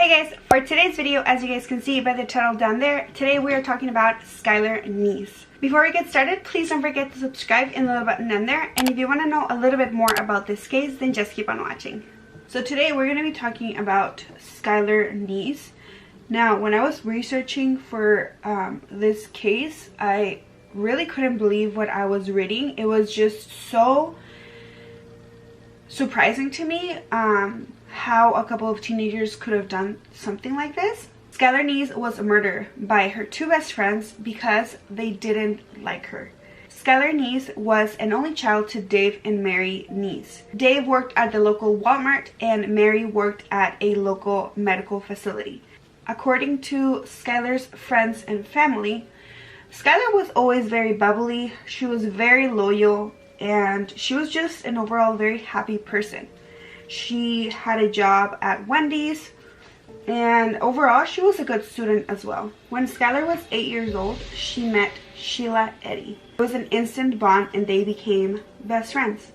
Hey guys, for today's video, as you guys can see by the title down there, today we are talking about Skylar Neese. Before we get started, please don't forget to subscribe and the little button down there. And if you want to know a little bit more about this case, then just keep on watching. So today we're going to be talking about Skylar Neese. Now, when I was researching for this case, I really couldn't believe what I was reading. It was just so surprising to me how a couple of teenagers could have done something like this. Skylar Neese was murdered by her two best friends because they didn't like her. Skylar Neese was an only child to Dave and Mary Neese. Dave worked at the local Walmart and Mary worked at a local medical facility. According to Skylar's friends and family, Skylar was always very bubbly, she was very loyal, and she was just an overall very happy person. She had a job at Wendy's, and overall she was a good student as well. When Skylar was 8 years old, she met Sheila Eddy. It was an instant bond and they became best friends.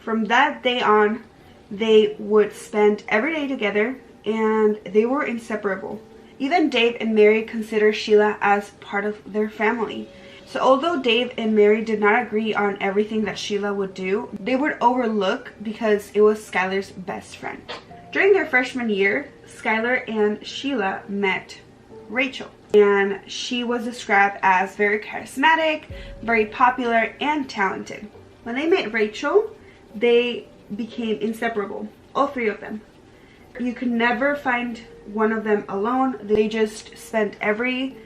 From that day on, they would spend every day together and they were inseparable. Even Dave and Mary considered Sheila as part of their family. So although Dave and Mary did not agree on everything that Sheila would do, they would overlook because it was Skylar's best friend. During their freshman year, Skylar and Sheila met Rachel, and she was described as very charismatic, very popular, and talented. When they met Rachel, they became inseparable, all three of them. You could never find one of them alone. They just spent every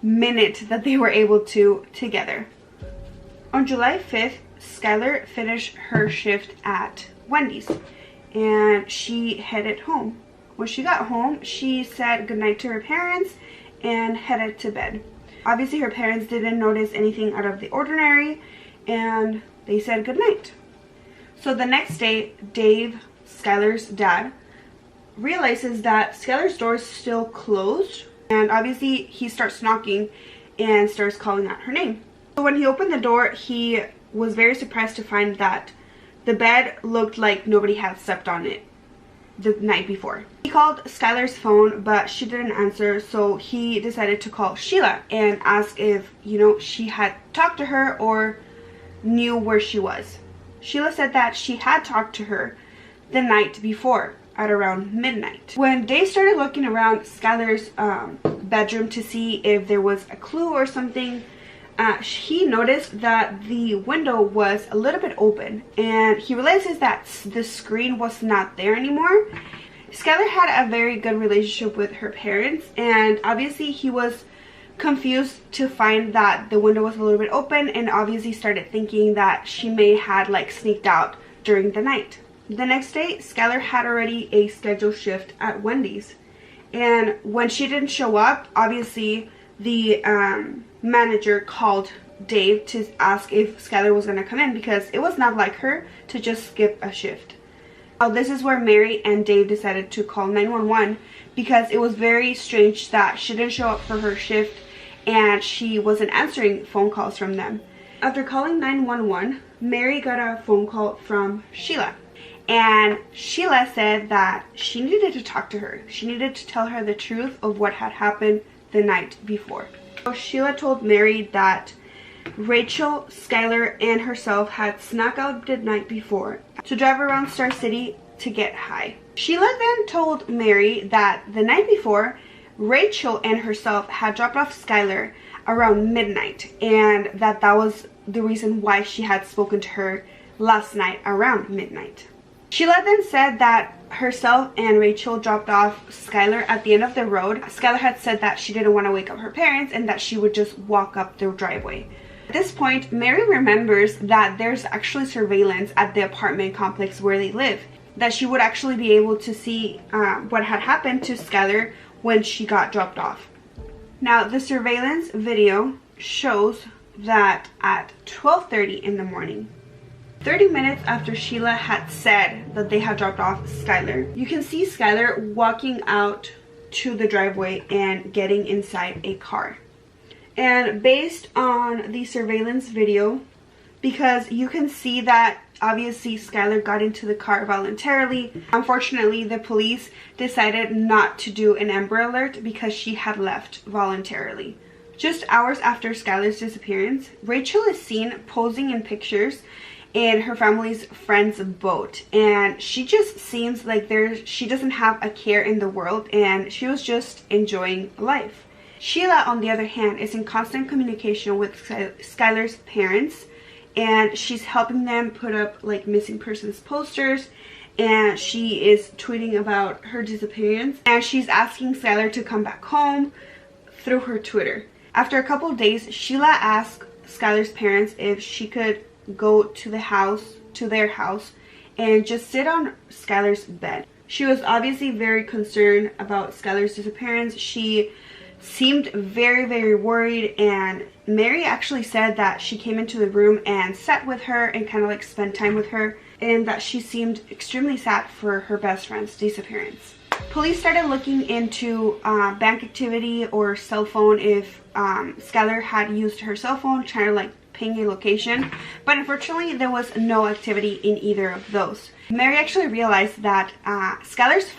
minute that they were able to together. On July 5th, Skylar finished her shift at Wendy's and she headed home. When she got home, she said goodnight to her parents and headed to bed. Obviously, her parents didn't notice anything out of the ordinary and they said goodnight. So the next day, Dave, Skylar's dad, realizes that Skylar's door is still closed, and obviously he starts knocking and starts calling out her name. So when he opened the door, he was very surprised to find that the bed looked like nobody had slept on it the night before. He called Skylar's phone, but she didn't answer, so he decided to call Sheila and ask if, she had talked to her or knew where she was. Sheila said that she had talked to her the night before at around midnight. When Dave started looking around Skylar's bedroom to see if there was a clue or something, he noticed that the window was a little bit open, and he realizes that the screen was not there anymore. Skylar had a very good relationship with her parents, and obviously he was confused to find that the window was a little bit open, and obviously started thinking that she may had sneaked out during the night. The next day, Skylar had already a scheduled shift at Wendy's, and when she didn't show up, obviously the manager called Dave to ask if Skylar was going to come in because it was not like her to just skip a shift. This is where Mary and Dave decided to call 911 because it was very strange that she didn't show up for her shift and she wasn't answering phone calls from them. After calling 911, Mary got a phone call from Sheila. And Sheila said that she needed to talk to her. She needed to tell her the truth of what had happened the night before. So Sheila told Mary that Rachel, Skylar, and herself had snuck out the night before to drive around Star City to get high. Sheila then told Mary that the night before, Rachel and herself had dropped off Skylar around midnight, and that was the reason why she had spoken to her last night around midnight. Sheila then said that herself and Rachel dropped off Skylar at the end of the road. Skylar had said that she didn't want to wake up her parents and that she would just walk up the driveway. At this point, Mary remembers that there's actually surveillance at the apartment complex where they live, that she would actually be able to see what had happened to Skylar when she got dropped off. Now, the surveillance video shows that at 12:30 in the morning, 30 minutes after Sheila had said that they had dropped off Skylar, you can see Skylar walking out to the driveway and getting inside a car. And based on the surveillance video, because you can see that Obviously, Skylar got into the car voluntarily. Unfortunately, the police decided not to do an Amber Alert because she had left voluntarily. Just hours after Skylar's disappearance, Rachel is seen posing in pictures in her family's friend's boat, and she just seems like she doesn't have a care in the world, and she was just enjoying life. Sheila, on the other hand, is in constant communication with Skylar's parents, and she's helping them put up like missing persons posters, and she is tweeting about her disappearance, and she's asking Skylar to come back home through her Twitter. After a couple of days, Sheila asked Skylar's parents if she could go to their house and just sit on Skylar's bed. She was obviously very concerned about Skylar's disappearance. She seemed very, very worried, and Mary actually said that she came into the room and sat with her and kind of like spent time with her, and that she seemed extremely sad for her best friend's disappearance. Police started looking into bank activity or cell phone, if Skylar had used her cell phone, trying to like ping a location, but unfortunately there was no activity in either of those. Mary actually realized that Skylar's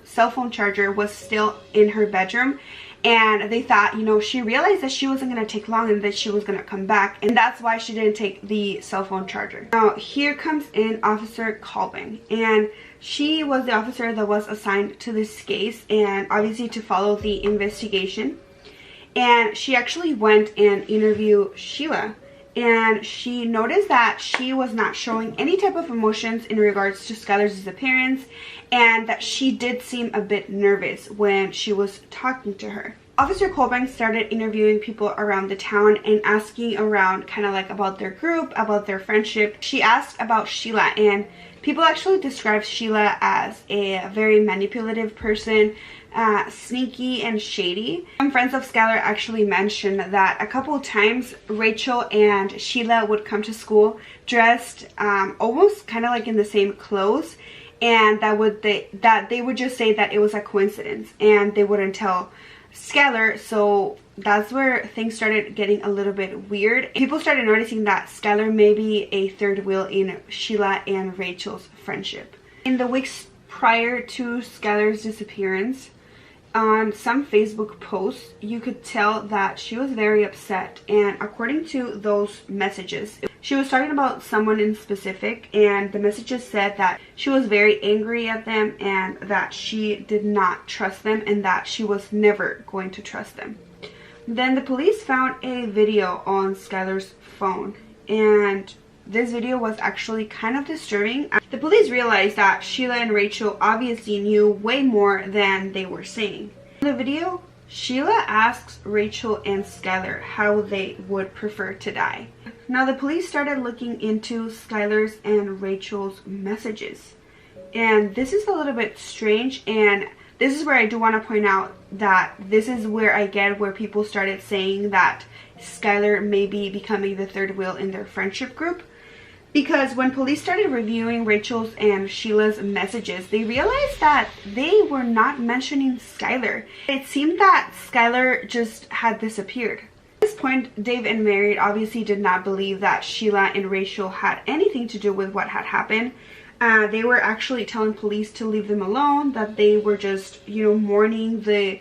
cell phone charger was still in her bedroom, and they thought, she realized that she wasn't going to take long and that she was going to come back, and that's why she didn't take the cell phone charger. Now here comes in Officer Colvin, and she was the officer that was assigned to this case and obviously to follow the investigation. And she actually went and interviewed Sheila, and she noticed that she was not showing any type of emotions in regards to Skylar's disappearance, and that she did seem a bit nervous when she was talking to her. Officer Colbank started interviewing people around the town and asking around kind of like about their group, about their friendship. She asked about Sheila, and people actually described Sheila as a very manipulative person, sneaky and shady. Some friends of Skylar actually mentioned that a couple of times Rachel and Sheila would come to school dressed almost kind of like in the same clothes, and that they would just say that it was a coincidence and they wouldn't tell Skylar. So that's where things started getting a little bit weird. People started noticing that Skylar may be a third wheel in Sheila and Rachel's friendship. In the weeks prior to Skylar's disappearance, on some Facebook posts, you could tell that she was very upset, and according to those messages, she was talking about someone in specific, and the messages said that she was very angry at them and that she did not trust them and that she was never going to trust them. Then the police found a video on Skylar's phone, and this video was actually kind of disturbing. The police realized that Sheila and Rachel obviously knew way more than they were saying. In the video, Sheila asks Rachel and Skylar how they would prefer to die. Now the police started looking into Skylar's and Rachel's messages, and this is a little bit strange, and this is where I do want to point out that this is where people started saying that Skylar may be becoming the third wheel in their friendship group. Because when police started reviewing Rachel's and Sheila's messages, they realized that they were not mentioning Skylar. It seemed that Skylar just had disappeared. At this point, Dave and Mary obviously did not believe that Sheila and Rachel had anything to do with what had happened. They were actually telling police to leave them alone, that they were just, mourning the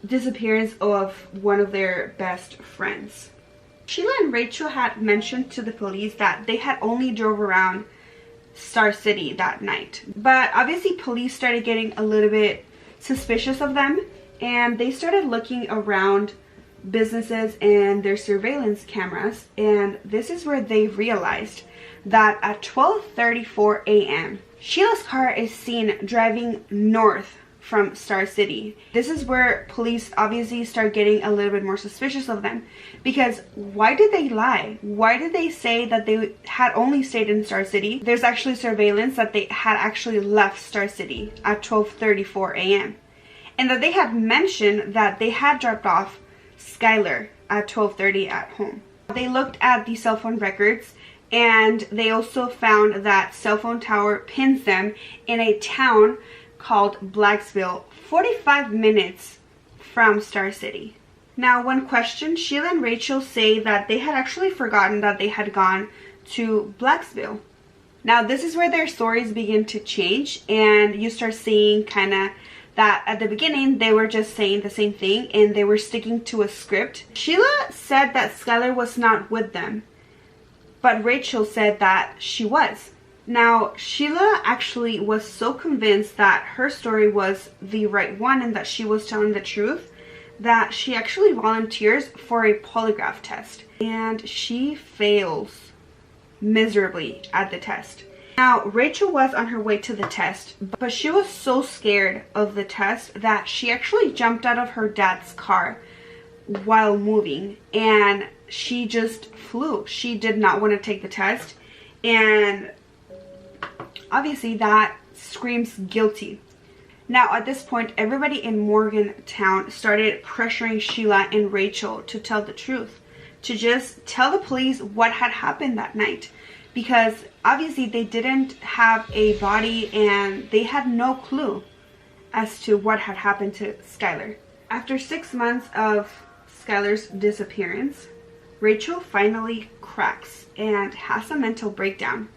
disappearance of one of their best friends. Sheila and Rachel had mentioned to the police that they had only drove around Star City that night. But obviously police started getting a little bit suspicious of them, and they started looking around businesses and their surveillance cameras, and this is where they realized that at 12:34 a.m. Sheila's car is seen driving north from Star City. This is where police obviously start getting a little bit more suspicious of them, because why did they lie? Why did they say that they had only stayed in Star City? There's actually surveillance that they had actually left Star City at 12:34 a.m. and that they had mentioned that they had dropped off Skylar at 12:30 at home. They looked at the cell phone records, and they also found that cell phone tower pins them in a town called Blacksville, 45 minutes from Star City. Now, when questioned, Sheila and Rachel say that they had actually forgotten that they had gone to Blacksville. Now this is where their stories begin to change, and you start seeing kind of that at the beginning they were just saying the same thing and they were sticking to a script. Sheila said that Skylar was not with them, but Rachel said that she was. Now Sheila actually was so convinced that her story was the right one and that she was telling the truth that she actually volunteers for a polygraph test, and she fails miserably at the test. Now Rachel was on her way to the test, but she was so scared of the test that she actually jumped out of her dad's car while moving, and she just flew. She did not want to take the test, and obviously that screams guilty. Now at this point, everybody in Morgantown started pressuring Sheila and Rachel to tell the truth, to just tell the police what had happened that night, because obviously they didn't have a body and they had no clue as to what had happened to Skylar. After 6 months of Skylar's disappearance, Rachel finally cracks and has a mental breakdown.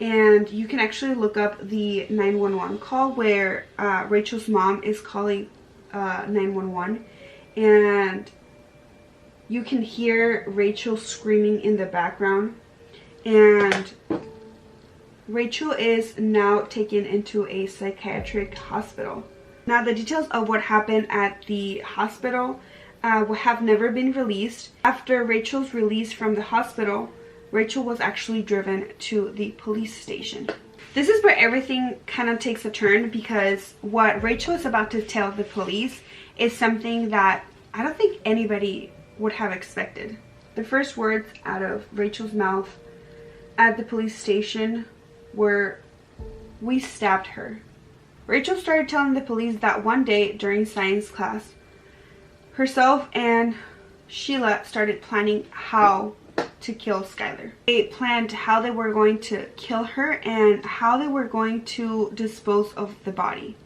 And you can actually look up the 911 call where Rachel's mom is calling 911, and you can hear Rachel screaming in the background. And Rachel is now taken into a psychiatric hospital. Now the details of what happened at the hospital have never been released. After Rachel's release from the hospital, Rachel was actually driven to the police station. This is where everything kind of takes a turn, because what Rachel is about to tell the police is something that I don't think anybody would have expected. The first words out of Rachel's mouth at the police station were, "We stabbed her." Rachel started telling the police that one day during science class, herself and Sheila started planning how to kill Skylar. They planned how they were going to kill her and how they were going to dispose of the body.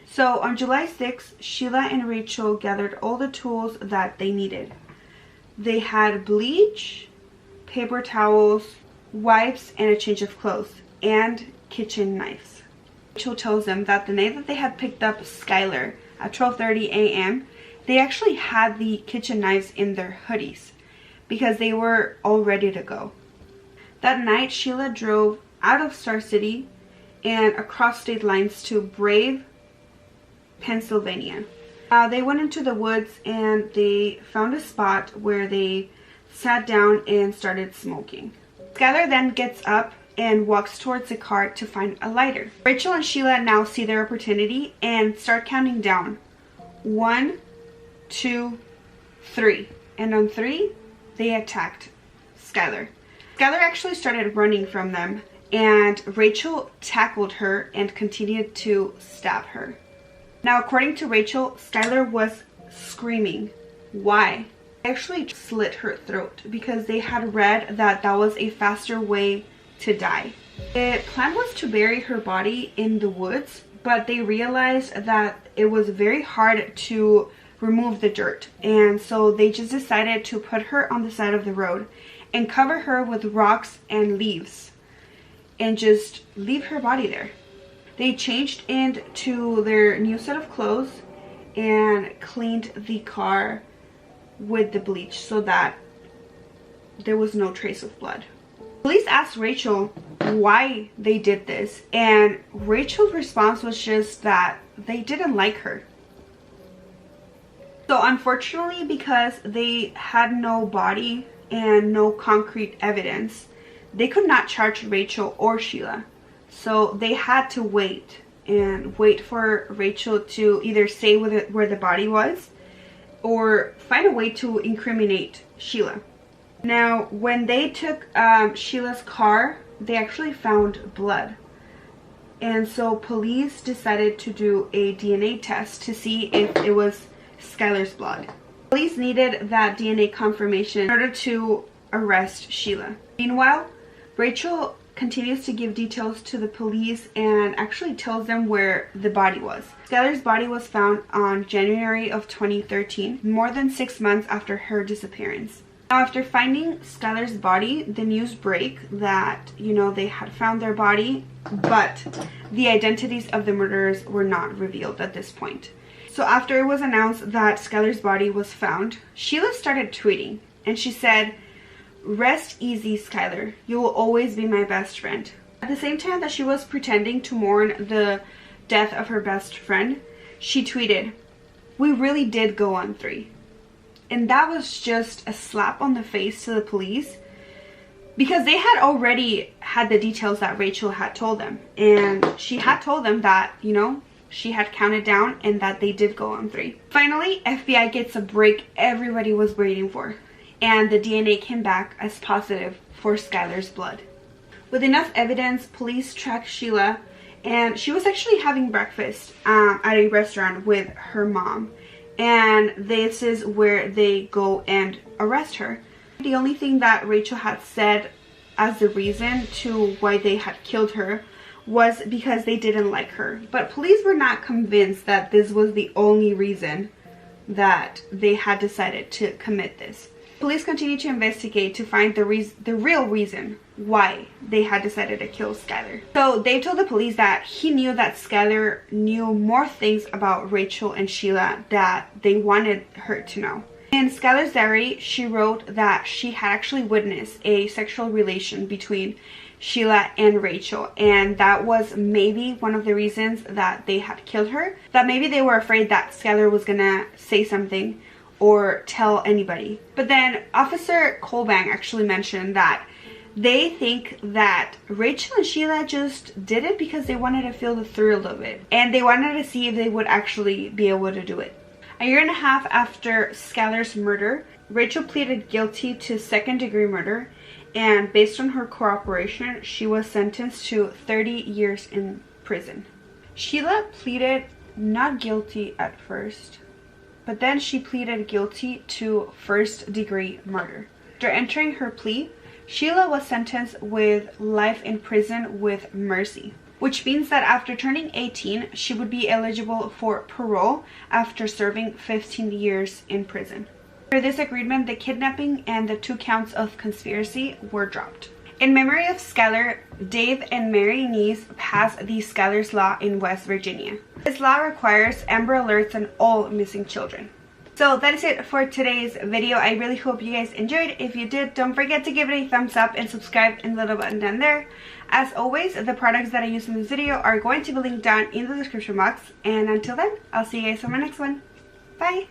So on July 6th, Sheila and Rachel gathered all the tools that they needed. They had bleach, paper towels, wipes, and a change of clothes, and kitchen knives. Rachel tells them that the night that they had picked up Skylar at 12:30 a.m., they actually had the kitchen knives in their hoodies because they were all ready to go. That night, Sheila drove out of Star City and across state lines to Brave, Pennsylvania. They went into the woods and they found a spot where they sat down and started smoking. Skylar then gets up and walks towards the car to find a lighter. Rachel and Sheila now see their opportunity and start counting down. 1, 2, 3. And on 3, they attacked Skylar. Skylar actually started running from them, and Rachel tackled her and continued to stab her. Now, according to Rachel, Skylar was screaming. Why? They actually slit her throat because they had read that that was a faster way to die. The plan was to bury her body in the woods, but they realized that it was very hard to remove the dirt, and so they just decided to put her on the side of the road and cover her with rocks and leaves and just leave her body there. They changed into their new set of clothes and cleaned the car with the bleach so that there was no trace of blood. Police asked Rachel why they did this, and Rachel's response was just that they didn't like her. So unfortunately, because they had no body and no concrete evidence, they could not charge Rachel or Sheila. So they had to wait for Rachel to either say where the body was or find a way to incriminate Sheila. Now, when they took Sheila's car, they actually found blood. And so police decided to do a DNA test to see if it was Skylar's blood. Police needed that DNA confirmation in order to arrest Sheila. Meanwhile, Rachel continues to give details to the police and actually tells them where the body was. Skylar's body was found on January of 2013, more than 6 months after her disappearance. Now, after finding Skylar's body, the news break that, you know, they had found their body, but the identities of the murderers were not revealed at this point. So after it was announced that Skylar's body was found, Sheila started tweeting, and she said, "Rest easy, Skylar. You will always be my best friend." At the same time that she was pretending to mourn the death of her best friend, she tweeted, "We really did go on 3." And that was just a slap on the face to the police, because they had already had the details that Rachel had told them. And she had told them that, you know, she had counted down and that they did go on 3. Finally, FBI gets a break everybody was waiting for. And the DNA came back as positive for Skylar's blood. With enough evidence, police tracked Sheila, and she was actually having breakfast at a restaurant with her mom. And this is where they go and arrest her. The only thing that Rachel had said as the reason to why they had killed her was because they didn't like her. But police were not convinced that this was the only reason that they had decided to commit this. Police continued to investigate to find the real reason why they had decided to kill Skylar. So they told the police that he knew that Skylar knew more things about Rachel and Sheila that they wanted her to know. In Skylar's diary, she wrote that she had actually witnessed a sexual relation between Sheila and Rachel, and that was maybe one of the reasons that they had killed her. That maybe they were afraid that Skylar was gonna say something or tell anybody. But then Officer Colbang actually mentioned that they think that Rachel and Sheila just did it because they wanted to feel the thrill of it, and they wanted to see if they would actually be able to do it. A year and a half after Skylar's murder, Rachel pleaded guilty to second-degree murder, and based on her cooperation, she was sentenced to 30 years in prison. Sheila pleaded not guilty at first, but then she pleaded guilty to first-degree murder. After entering her plea, Sheila was sentenced with life in prison with mercy, which means that after turning 18, she would be eligible for parole after serving 15 years in prison. After this agreement, the kidnapping and the 2 counts of conspiracy were dropped. In memory of Skylar, Dave and Mary Neese passed the Skylar's Law in West Virginia. This law requires Amber Alerts on all missing children. So that is it for today's video. I really hope you guys enjoyed. If you did, don't forget to give it a thumbs up and subscribe in the little button down there. As always, the products that I use in this video are going to be linked down in the description box. And until then, I'll see you guys on my next one. Bye!